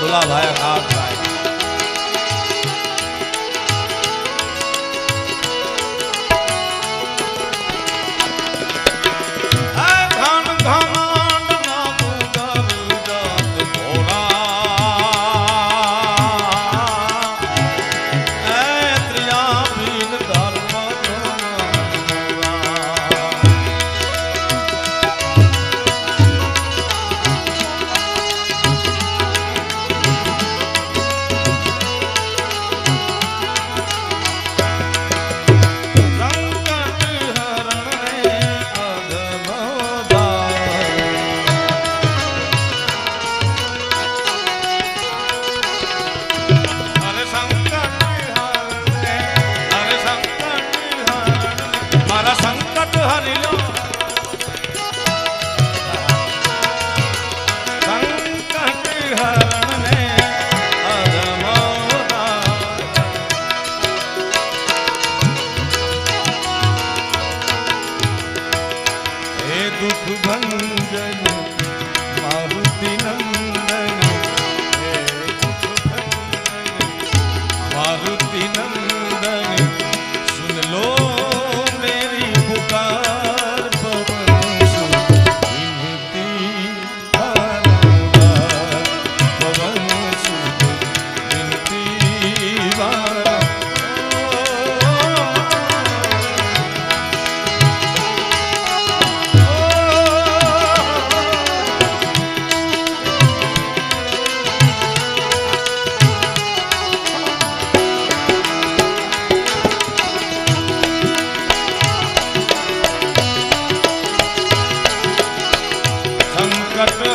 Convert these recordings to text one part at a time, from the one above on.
દુલાભાઈ ખાસભાઈ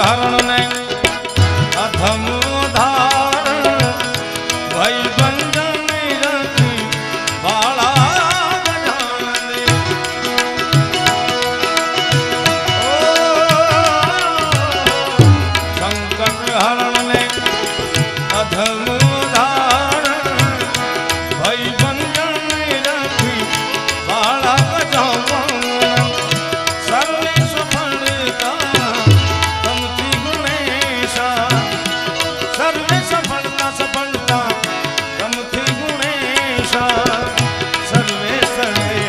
હરણ ને અધમ ધારણ ભઈ બંધન વાળા ગજાનને સંકટ હરણ ને અધમ ધારણ ભઈ બંધન વાળા ગજાનન સર્વે સફળતા સર્વે સફળતા સફળતા તમથી ગુણેશા સર્વે સર્વે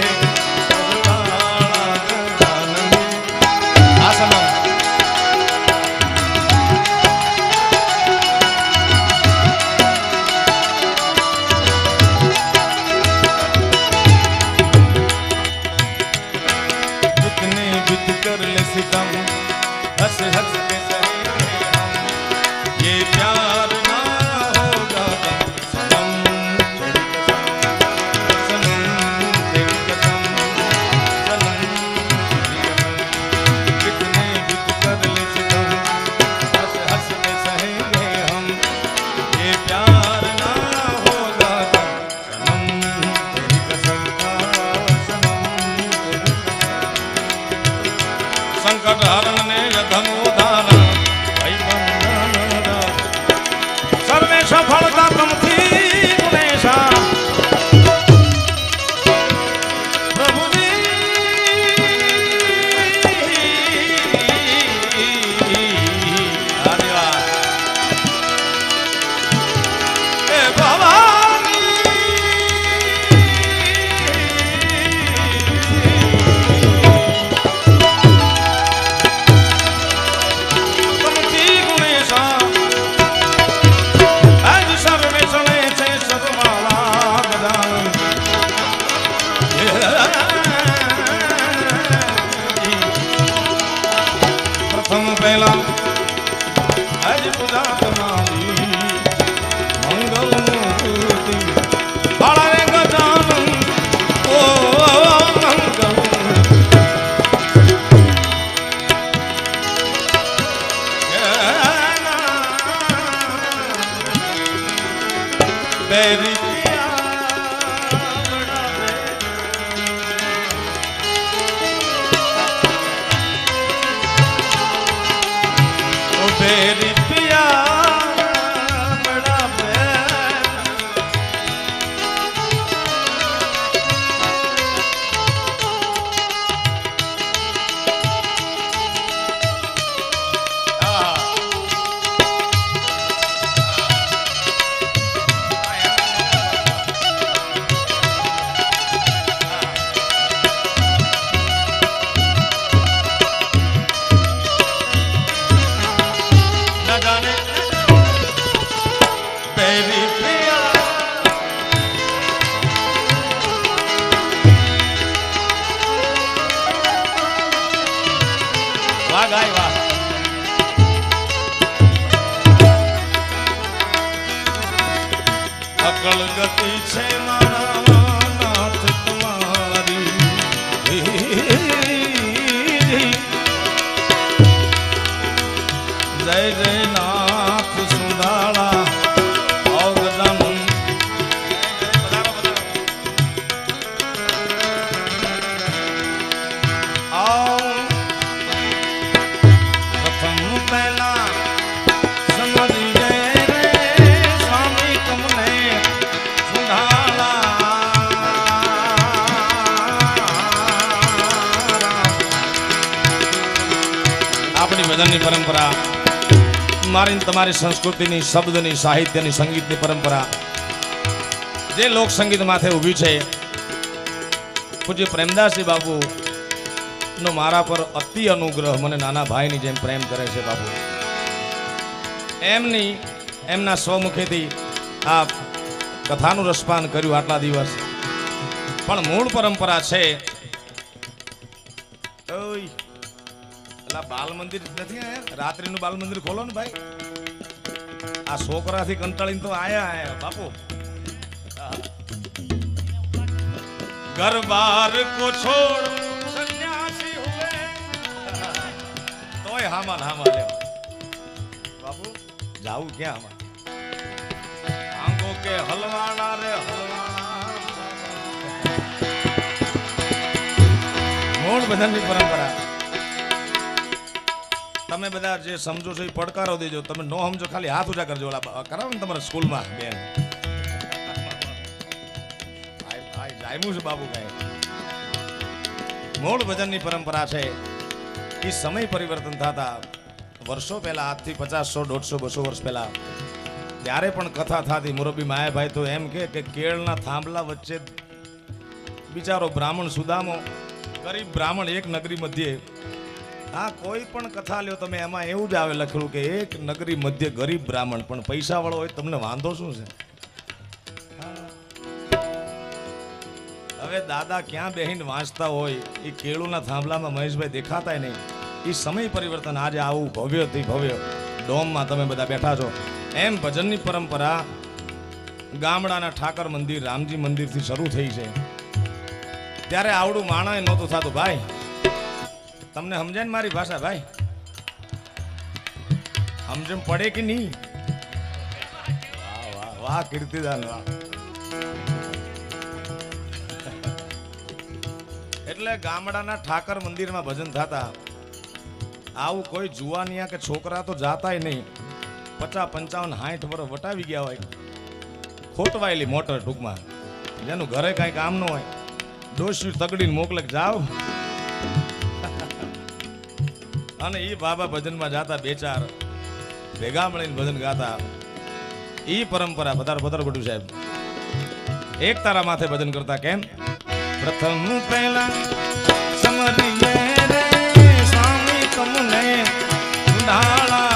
जितने बित कर ले सितम हंस हंस के ये प्यार ना होगा सनम तेरी कसम तेरी कसम सनम कितने बित कर ले सितम हंस हंस के सहेंगे हम ये प्यार ना होगा सनम तेरी कसम सनम तेरी कसम संकट हरण ने अधम उदाहरण सर्वे सफलता तमथी गुणेशा प्रभु जी धन्यवाद ए भवानी तमथी गुणेशा પ્રથમ પહેલા આજ પૂજા તમારી મંગલ મૂર્તિ બાળા રે ગજાનન ઓ મંગલ બેરી तेरी प्यार बड़ा અકળ ગતિ છે મારા નાથ તમારી જય જય નાથ સુંધાળા આવ ગજાનન આવ પ્રથમ પહેલા સમજી જય રે સ્વામી તમને સુંધાળા આપણી ભજનની પરંપરા મારી તમારી સંસ્કૃતિની શબ્દની સાહિત્યની સંગીતની પરંપરા જે લોક સંગીત માથે ઊભી છે પૂજ્ય પ્રેમદાસજી બાપુ નો મારા પર અતિ અનુગ્રહ મને નાના ભાઈની જેમ પ્રેમ કરે છે બાપુ એમના સ્વમુખેથી આ કથાનું રસપાન કર્યું આટલા દિવસ પણ મૂળ પરંપરા છે બાલ મંદિર નથી આયા રાત્રિનું બાલ મંદિર ખોલો ને ભાઈ આ છોકરાથી કંટાળીને તો આયા બાપુ ઘર બાર કો છોડ સન્યાસી હુએ તોય હામાં લે બાપુ જાવું ક્યાં આમાં આંગો કે હલવાણા રે હલવાણા મૂળ બધાની પરંપરા તમે બધા જે સમજો છો એ પડકારો દેજો તમે નો સમજો ખાલી હાથ ઊંચા કરજો ઓલા કરાવો ને તમારા સ્કૂલમાં બેન ભાઈ જાયમું છે બાબુ કાંઈ મૂળ ભજનની પરંપરા છે એ સમય પરિવર્તન થતા વર્ષો પહેલા આજથી 50, 100, 150, 200 વર્ષ પહેલા ત્યારે પણ કથા થતી મુરબ્બી માયાભાઈ તો એમ કે કેળના થાંભલા વચ્ચે બિચારો બ્રાહ્મણ સુદામો ગરીબ બ્રાહ્મણ એક નગરી મધ્યે હા કોઈ પણ કથા લ્યો તમે એમાં એવું જ આવે લખેલું કે એક નગરી મધ્ય ગરીબ બ્રાહ્મણ પણ પૈસા વાળો હોય તમને વાંધો શું છે હવે દાદા ક્યાં બેહીને વાંચતા હોય એ કેળુના થાંભલામાં મહેશભાઈ દેખાતા નહીં એ સમય પરિવર્તન આજે આવું ભવ્યથી ભવ્ય ડોમમાં તમે બધા બેઠા છો એમ ભજનની પરંપરા ગામડાના ઠાકર મંદિર રામજી મંદિરથી શરૂ થઈ છે ત્યારે આવડું માણસ નહોતું થતું ભાઈ તમને સમજાય ને મારી ભાષા ભાઈ સમજણ પડે કે નહીં વાહ વાહ વાહ કીર્તિદાન વાહ એટલે ગામડાના ઠાકર મંદિરમાં ભજન થતા આવું કોઈ જુવાનિયા કે છોકરા તો જાતાય નહીં 50, 55, 60 વર્ષ વટાવી ગયા હોય ખોટવાયેલી મોટર ટૂંકમાં જેનું ઘરે કાંઈ કામ ન હોય ડોશી તગડીને મોકલે જાઓ અને એ બાબા ભજનમાં જાતા 2-4 ભેગા મળીને ભજન ગાતા એ પરંપરા પધાર બધું સાહેબ એક તારા માથે ભજન કરતા કેમ પ્રથમ પહેલા સમરીએ રે સ્વામી તમને સુંધાળા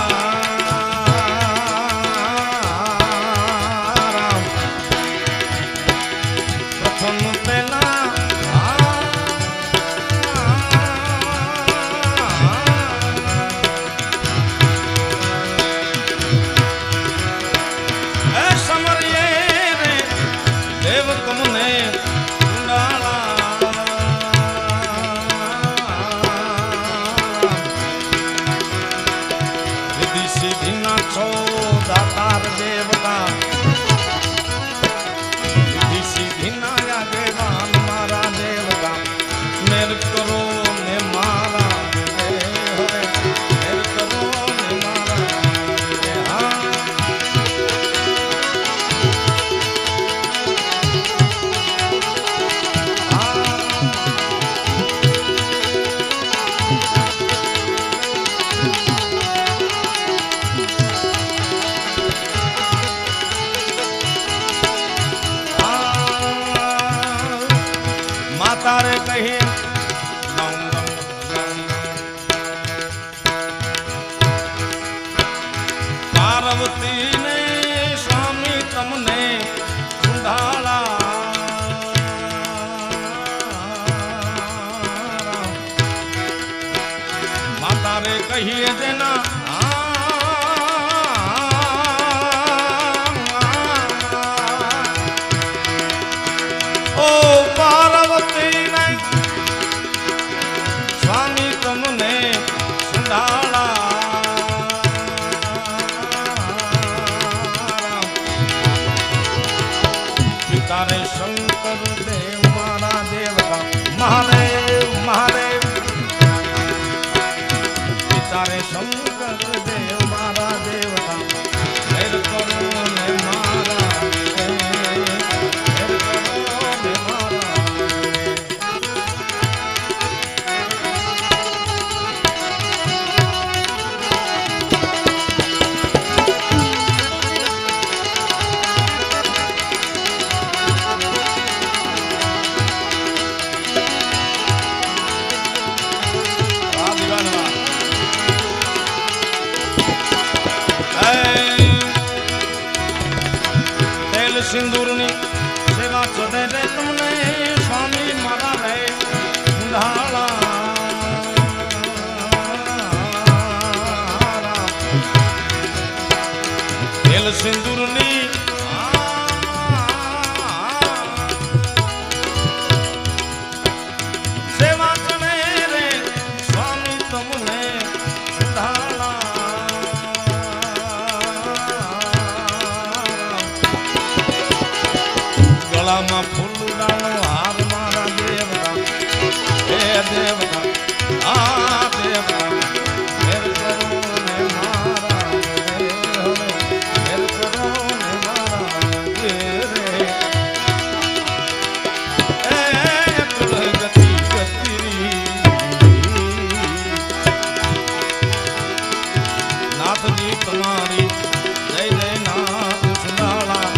પ્રથમ પહેલા તારે શંકર દેવ મારા દેવતા મહાદેવ મહાદેવ તારે શંકર દેવ મારા દેવતા મેર કરો ને મારા મેર કરો ને મારા સિંદૂરની સેવા ચડે રે તમને સ્વામી મારા રે ઢાળા તેલ સિંદૂરની સેવા ચડે રે સ્વામી તમને ઢાળા ગળામાં ફૂલડાનો હાર મારા દેવતા હે દેવતા આ દેવતા મેર કરો ને મારા મેર કરો ને મારા રે ગતિ ગતિરી નાથજી તમારી જય જય નાથ સુંદાળા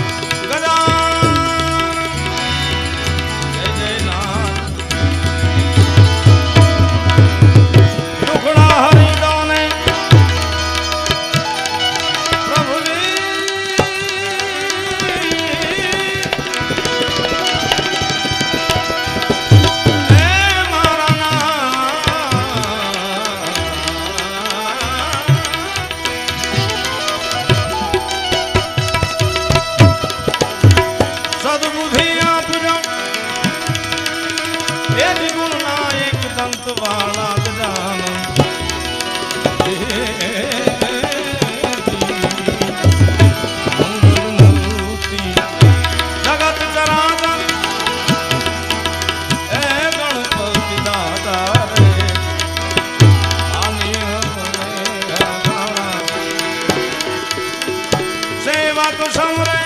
ગજા વાળા ગજાનન મૂર્તિ જગત ચરાચર એ ગણપતિ દાદા રે સેવા તો સમરે